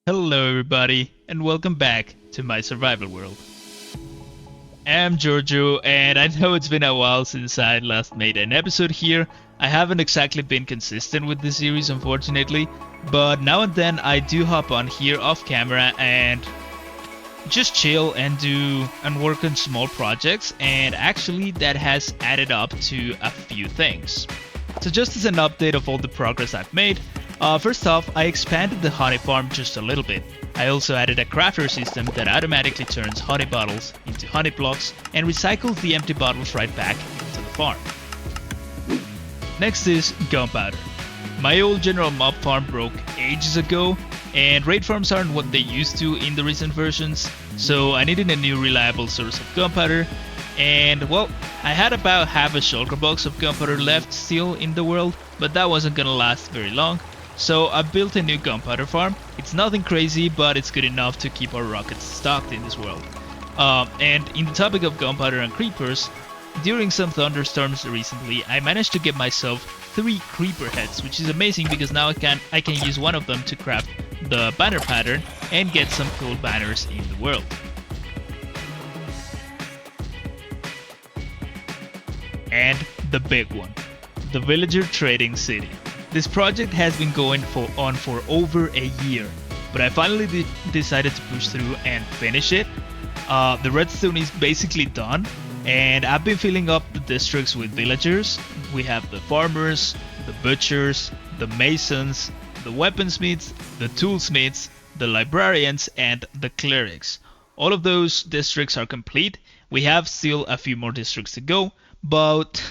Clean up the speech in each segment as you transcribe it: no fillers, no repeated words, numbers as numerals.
Hello everybody, and welcome back to my survival world. I'm Giorgio, and I know it's been a while since I last made an episode here. I haven't exactly been consistent with this series, unfortunately, but now and then I do hop on here off camera and just chill and do and work on small projects, and actually that has added up to a few things. So just as an update of all the progress I've made, first off, I expanded the honey farm just a little bit. I also added a crafter system that automatically turns honey bottles into honey blocks and recycles the empty bottles right back into the farm. Next is gunpowder. My old general mob farm broke ages ago, and raid farms aren't what they used to in the recent versions, so I needed a new reliable source of gunpowder, and well, I had about half a shulker box of gunpowder left still in the world, but that wasn't gonna last very long, so I built a new gunpowder farm. It's nothing crazy, but it's good enough to keep our rockets stocked in this world. And in the topic of gunpowder and creepers, during some thunderstorms recently, I managed to get myself 3 creeper heads, which is amazing because now I can use one of them to craft the banner pattern and get some cool banners in the world. And the big one, the villager trading city. This project has been going on for over a year, but I finally decided to push through and finish it. The redstone is basically done, and I've been filling up the districts with villagers. We have the farmers, the butchers, the masons, the weaponsmiths, the toolsmiths, the librarians, and the clerics. All of those districts are complete. We have still a few more districts to go, but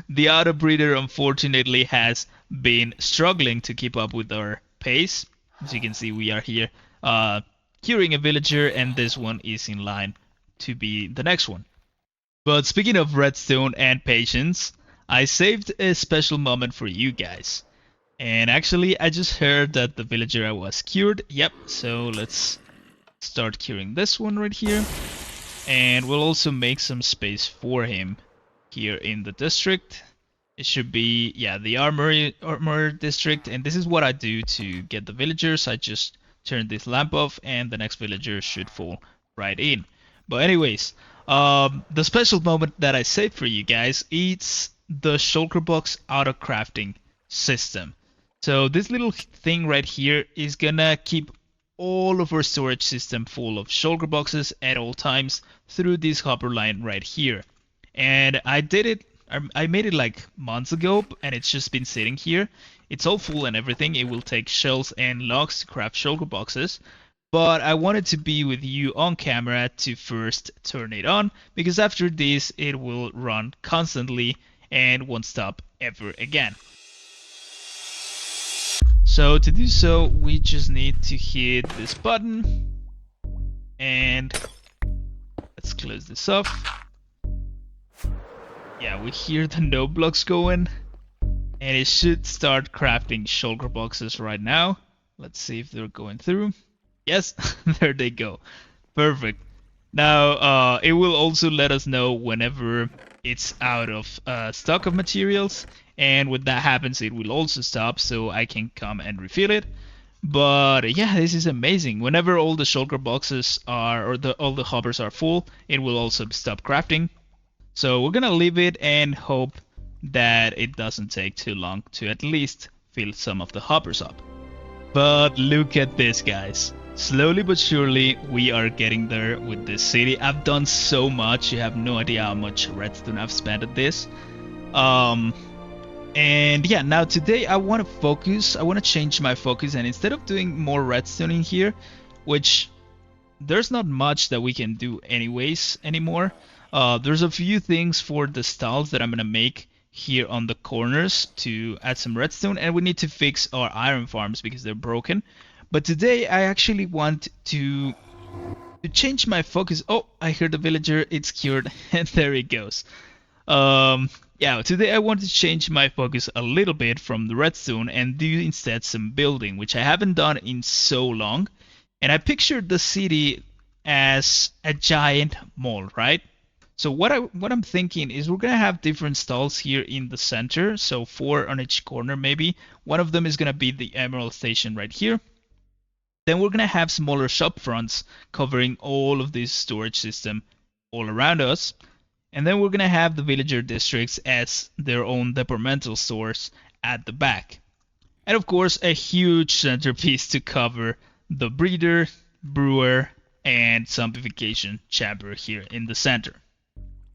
the auto breeder unfortunately has been struggling to keep up with our pace. As you can see, we are here curing a villager, and this one is in line to be the next one. But speaking of redstone and patience, I saved a special moment for you guys. And actually, I just heard that the villager was cured. Yep, so let's start curing this one right here. And we'll also make some space for him here in the district. It should be, yeah, the armor district. And this is what I do to get the villagers. I just turn this lamp off and the next villager should fall right in. But anyways, the special moment that I saved for you guys is the shulker box auto crafting system. So this little thing right here is gonna keep all of our storage system full of shulker boxes at all times through this hopper line right here. And I made it like months ago, and it's just been sitting here. It's all full and everything. It will take shells and logs to craft shulker boxes. But I wanted to be with you on camera to first turn it on, because after this it will run constantly and won't stop ever again. So to do so, we just need to hit this button, and let's close this off. Yeah, we hear the no blocks going, and it should start crafting shulker boxes right now. Let's see if they're going through. Yes, there they go. Perfect. Now, it will also let us know whenever it's out of stock of materials, and when that happens, it will also stop, so I can come and refill it. But yeah, this is amazing. Whenever all the shulker boxes are, or all the hoppers are full, it will also stop crafting. So we're gonna leave it and hope that it doesn't take too long to at least fill some of the hoppers up. But look at this, guys. Slowly but surely, we are getting there with this city. I've done so much. You have no idea how much redstone I've spent at this. And yeah, now today I want to focus. I want to change my focus, and instead of doing more redstone in here, which there's not much that we can do anyways anymore. There's a few things for the stalls that I'm gonna make here on the corners to add some redstone, and we need to fix our iron farms because they're broken. But today I actually want to change my focus. Oh, I heard the villager. It's cured, and there it goes. Yeah, today I want to change my focus a little bit from the redstone and do instead some building, which I haven't done in so long. And I pictured the city as a giant mall, right? So what I'm thinking is we're gonna have different stalls here in the center, so 4 on each corner maybe. One of them is gonna be the Emerald Station right here. Then we're gonna have smaller shop fronts covering all of this storage system all around us. And then we're gonna have the villager districts as their own departmental stores at the back. And of course, a huge centerpiece to cover the breeder, brewer, and zombification chamber here in the center.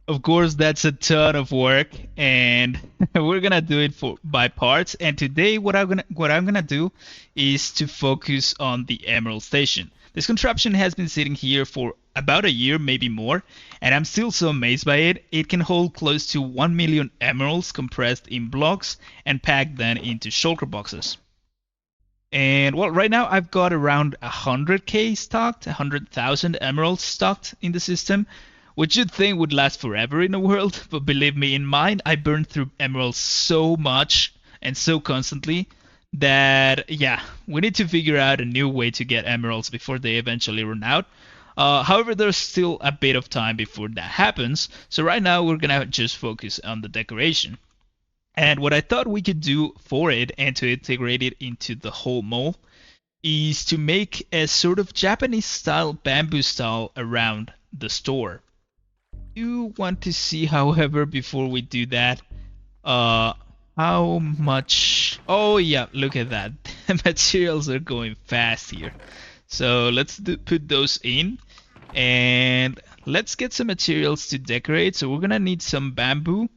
Of course, that's a ton of work, and we're gonna do it by parts. And today, what I'm gonna do is to focus on the Emerald Station. This contraption has been sitting here for about a year, maybe more, and I'm still so amazed by it. It can hold close to 1 million emeralds compressed in blocks and packed then into shulker boxes. And well, right now I've got around 100k stocked, 100,000 emeralds stocked in the system, which you'd think would last forever in the world, but believe me, in mine, I burned through emeralds so much and so constantly that, yeah, we need to figure out a new way to get emeralds before they eventually run out. However, there's still a bit of time before that happens, so right now we're gonna just focus on the decoration. And what I thought we could do for it and to integrate it into the whole mall is to make a sort of Japanese style bamboo style around the store. Do want to see, however, before we do that, how much. Oh yeah, look at that. The materials are going fast here. So let's put those in, and let's get some materials to decorate. So we're gonna need some bamboo,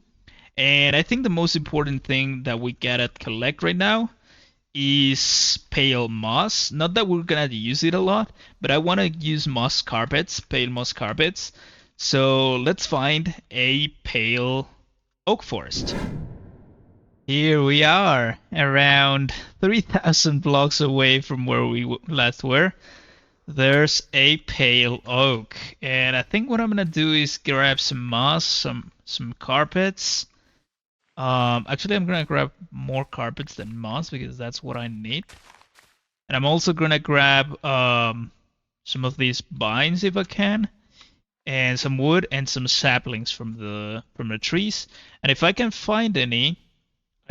and I think the most important thing that we gotta collect right now is pale moss. Not that we're gonna use it a lot, but I want to use moss carpets, pale moss carpets. So let's find a pale oak forest. Here we are, around 3,000 blocks away from where we last were. There's a pale oak, and I think what I'm gonna do is grab some moss, some carpets. Actually, I'm gonna grab more carpets than moss because that's what I need. And I'm also gonna grab some of these vines if I can, and some wood and some saplings from the trees. And if I can find any,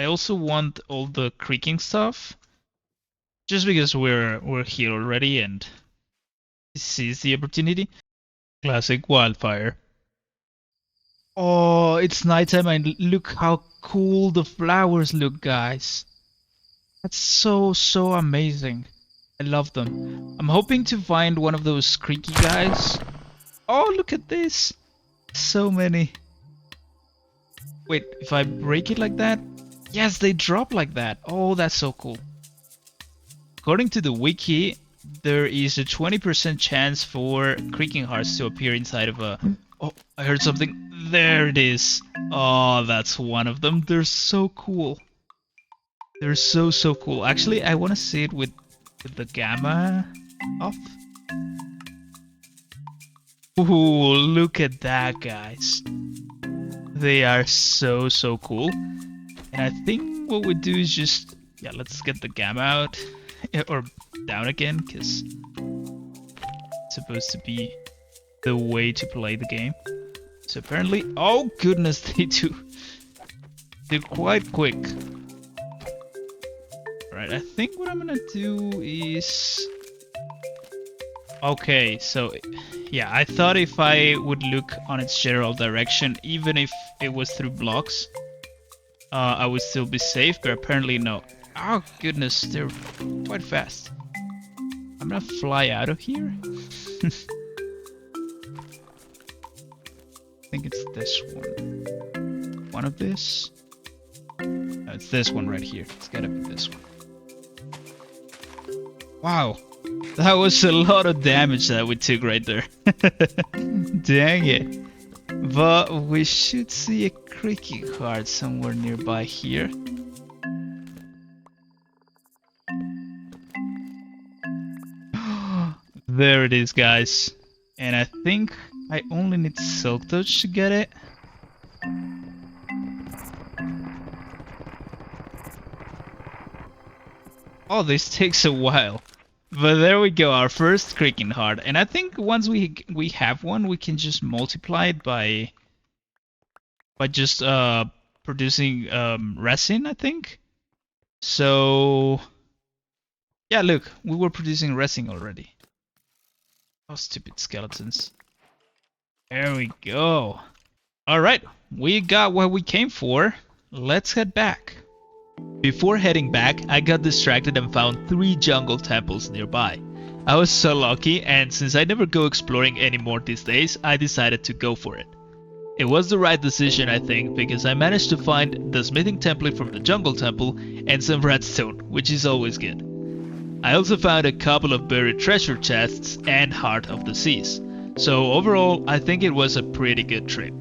I also want all the creaking stuff, just because we're here already and this is the opportunity. Classic wildfire. Oh, it's nighttime and look how cool the flowers look, guys. That's so amazing. I love them. I'm hoping to find one of those creaky guys. Oh, look at this. So many. Wait, if I break it like that? Yes, they drop like that. Oh, that's so cool. According to the wiki, there is a 20% chance for creaking hearts to appear inside of a... Oh, I heard something. There it is. Oh, that's one of them. They're so cool. They're so cool. Actually, I want to see it with the gamma off. Ooh, look at that, guys. They are so cool. And I think what we do is just... Yeah, let's get the gamma out. Or down again, because it's supposed to be the way to play the game. So apparently... Oh, goodness, they're quite quick. Alright, I think what I'm gonna do is... Okay, so... Yeah, I thought if I would look on its general direction, even if it was through blocks, I would still be safe, but apparently no. Oh goodness, they're quite fast. I'm gonna fly out of here. I think it's this one. One of this? No, it's this one right here. It's gotta be this one. Wow, that was a lot of damage that we took right there. Dang it. But we should see a creaking heart somewhere nearby here. There it is, guys. And I think I only need Silk Touch to get it. Oh, this takes a while. But there we go, our first creaking heart. And I think once we have one, we can just multiply it by just producing resin, I think. So Yeah, look, we were producing resin already. Oh, stupid skeletons. There we go. Alright, we got what we came for. Let's head back. Before heading back, I got distracted and found 3 jungle temples nearby. I was so lucky, and since I never go exploring anymore these days, I decided to go for it. It was the right decision, I think, because I managed to find the smithing template from the jungle temple and some redstone, which is always good. I also found a couple of buried treasure chests and Heart of the Seas. So overall, I think it was a pretty good trip.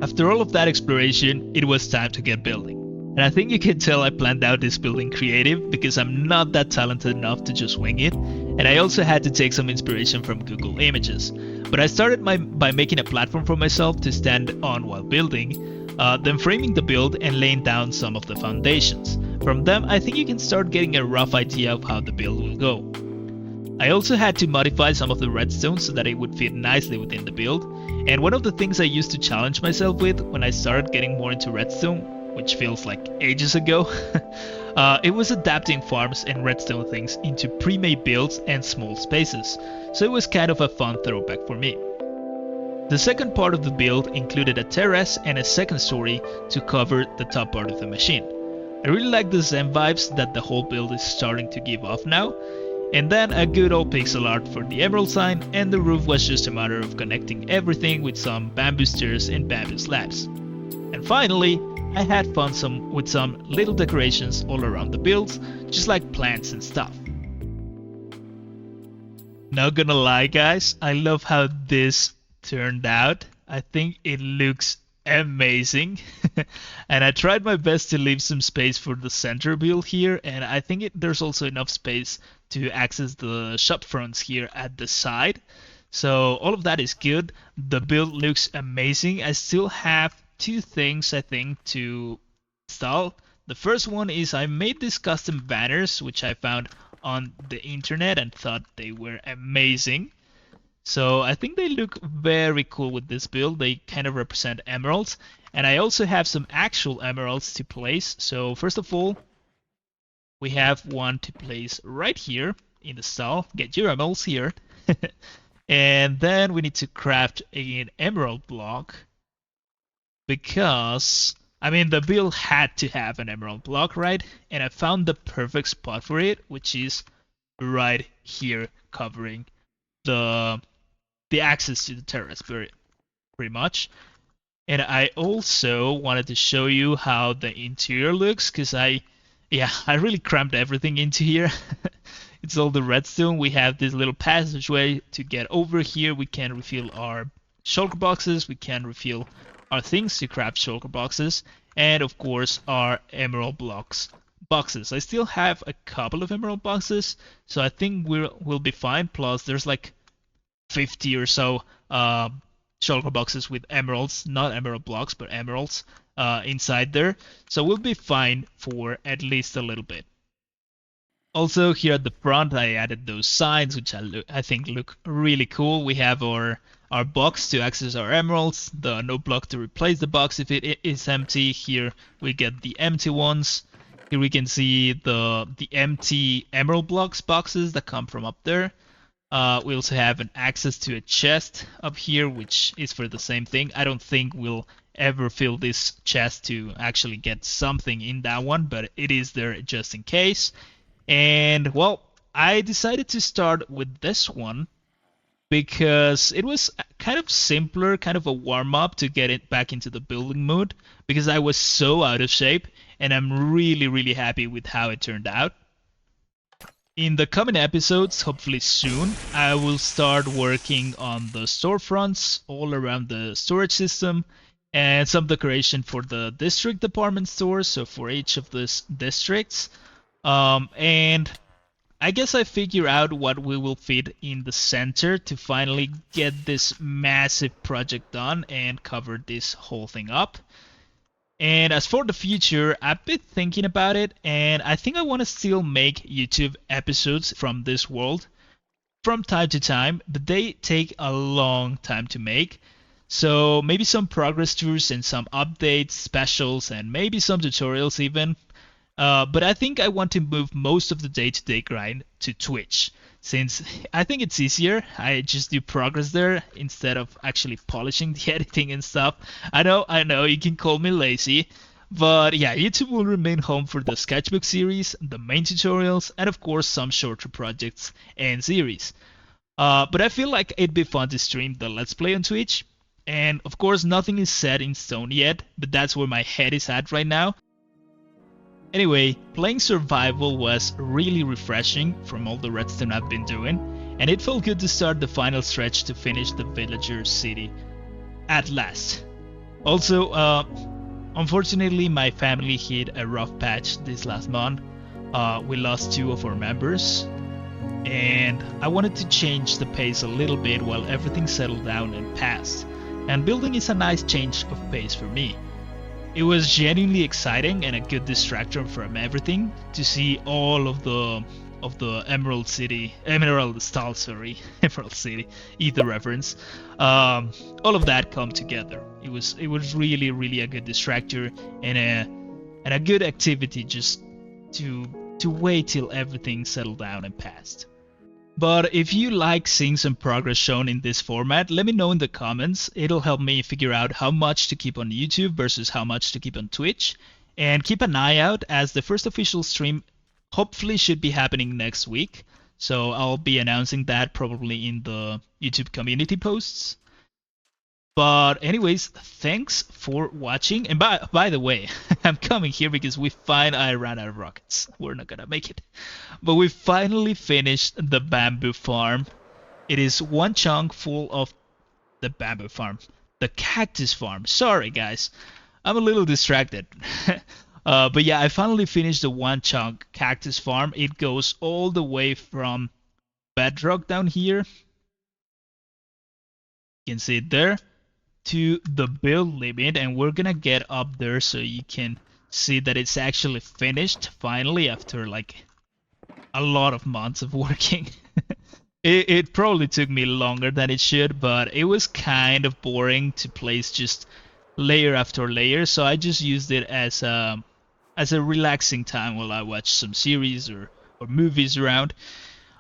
After all of that exploration, it was time to get building. And I think you can tell I planned out this building creative because I'm not that talented enough to just wing it, and I also had to take some inspiration from Google Images. But I started by making a platform for myself to stand on while building, then framing the build and laying down some of the foundations. From them, I think you can start getting a rough idea of how the build will go. I also had to modify some of the redstone so that it would fit nicely within the build, and one of the things I used to challenge myself with when I started getting more into redstone, which feels like ages ago, it was adapting farms and redstone things into pre-made builds and small spaces, so it was kind of a fun throwback for me. The second part of the build included a terrace and a second story to cover the top part of the machine. I really like the Zen vibes that the whole build is starting to give off now, and then a good old pixel art for the emerald sign, and the roof was just a matter of connecting everything with some bamboo stairs and bamboo slabs. And finally, I had fun with some little decorations all around the builds, just like plants and stuff. Not gonna lie guys, I love how this turned out. I think it looks amazing. And I tried my best to leave some space for the center build here, and I think there's also enough space to access the shop fronts here at the side. So all of that is good. The build looks amazing. I still have 2 things I think to install. The first one is I made these custom banners which I found on the internet and thought they were amazing. So I think they look very cool with this build. They kind of represent emeralds, and I also have some actual emeralds to place. So first of all, we have one to place right here in the stall. Get your emeralds here. And then we need to craft an emerald block, because I mean the build had to have an emerald block, right? And I found the perfect spot for it, which is right here, covering the access to the terrace pretty much. And I also wanted to show you how the interior looks, because I really cramped everything into here. It's all the redstone. We have this little passageway to get over here. We can refill our shulker boxes. We can refill our things to craft shulker boxes, and of course our emerald boxes. I still have a couple of emerald boxes, so I think we'll be fine. Plus there's like 50 or so shulker boxes with emeralds, not emerald blocks, but emeralds inside there. So we'll be fine for at least a little bit. Also here at the front I added those signs, which I think look really cool. We have our box to access our emeralds, the no block to replace the box if it is empty. Here we get the empty ones. Here we can see the empty emerald boxes that come from up there. We also have an access to a chest up here, which is for the same thing. I don't think we'll ever fill this chest to actually get something in that one, but it is there just in case. And well, I decided to start with this one because it was kind of simpler, kind of a warm-up to get it back into the building mood, because I was so out of shape, and I'm really happy with how it turned out. In the coming episodes, hopefully soon, I will start working on the storefronts all around the storage system, and some decoration for the district department stores, so for each of these districts. And I guess I figure out what we will fit in the center to finally get this massive project done and cover this whole thing up. And as for the future, I've been thinking about it, and I think I want to still make YouTube episodes from this world from time to time, but they take a long time to make. So maybe some progress tours and some updates, specials, and maybe some tutorials even. But I think I want to move most of the day-to-day grind to Twitch, since I think it's easier. I just do progress there instead of actually polishing the editing and stuff. I know, you can call me lazy, but yeah, YouTube will remain home for the sketchbook series, the main tutorials, and of course some shorter projects and series. But I feel like it'd be fun to stream the Let's Play on Twitch. And of course, nothing is set in stone yet, but that's where my head is at right now. Anyway, playing survival was really refreshing from all the redstone I've been doing, and it felt good to start the final stretch to finish the villager city at last. Also, unfortunately, my family hit a rough patch this last month. We lost 2 of our members, and I wanted to change the pace a little bit while everything settled down and passed. And building is a nice change of pace for me. It was genuinely exciting and a good distraction from everything to see all of the Emerald City, Emerald Stall, sorry, Emerald City, Ether reference, all of that come together. It was really a good distractor and a good activity just to wait till everything settled down and passed. But if you like seeing some progress shown in this format, let me know in the comments. It'll help me figure out how much to keep on YouTube versus how much to keep on Twitch. And keep an eye out, as the first official stream hopefully should be happening next week. So I'll be announcing that probably in the YouTube community posts. But anyways, thanks for watching. And by the way, I'm coming here because I ran out of rockets. We're not gonna make it. But we finally finished the bamboo farm. It is one chunk full of the bamboo farm. The cactus farm. Sorry guys, I'm a little distracted. But yeah, I finally finished the one chunk cactus farm. It goes all the way from bedrock down here. You can see it there, to the build limit, and we're gonna get up there so you can see that it's actually finished finally after like a lot of months of working. It probably took me longer than it should, but it was kind of boring to place just layer after layer, so I just used it as a relaxing time while I watch some series or movies around.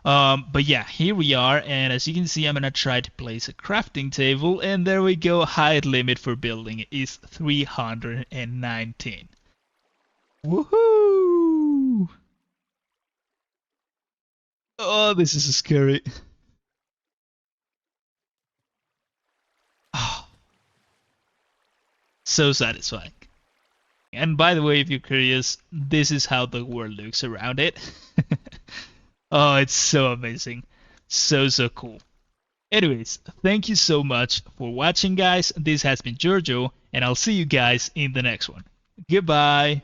But yeah, here we are, and as you can see, I'm gonna try to place a crafting table, and there we go. Height limit for building is 319. Woohoo! Oh, this is scary. Oh, so satisfying. And by the way, if you're curious, this is how the world looks around it. Oh, it's so amazing. So cool. Anyways, thank you so much for watching, guys. This has been Giorgio, and I'll see you guys in the next one. Goodbye.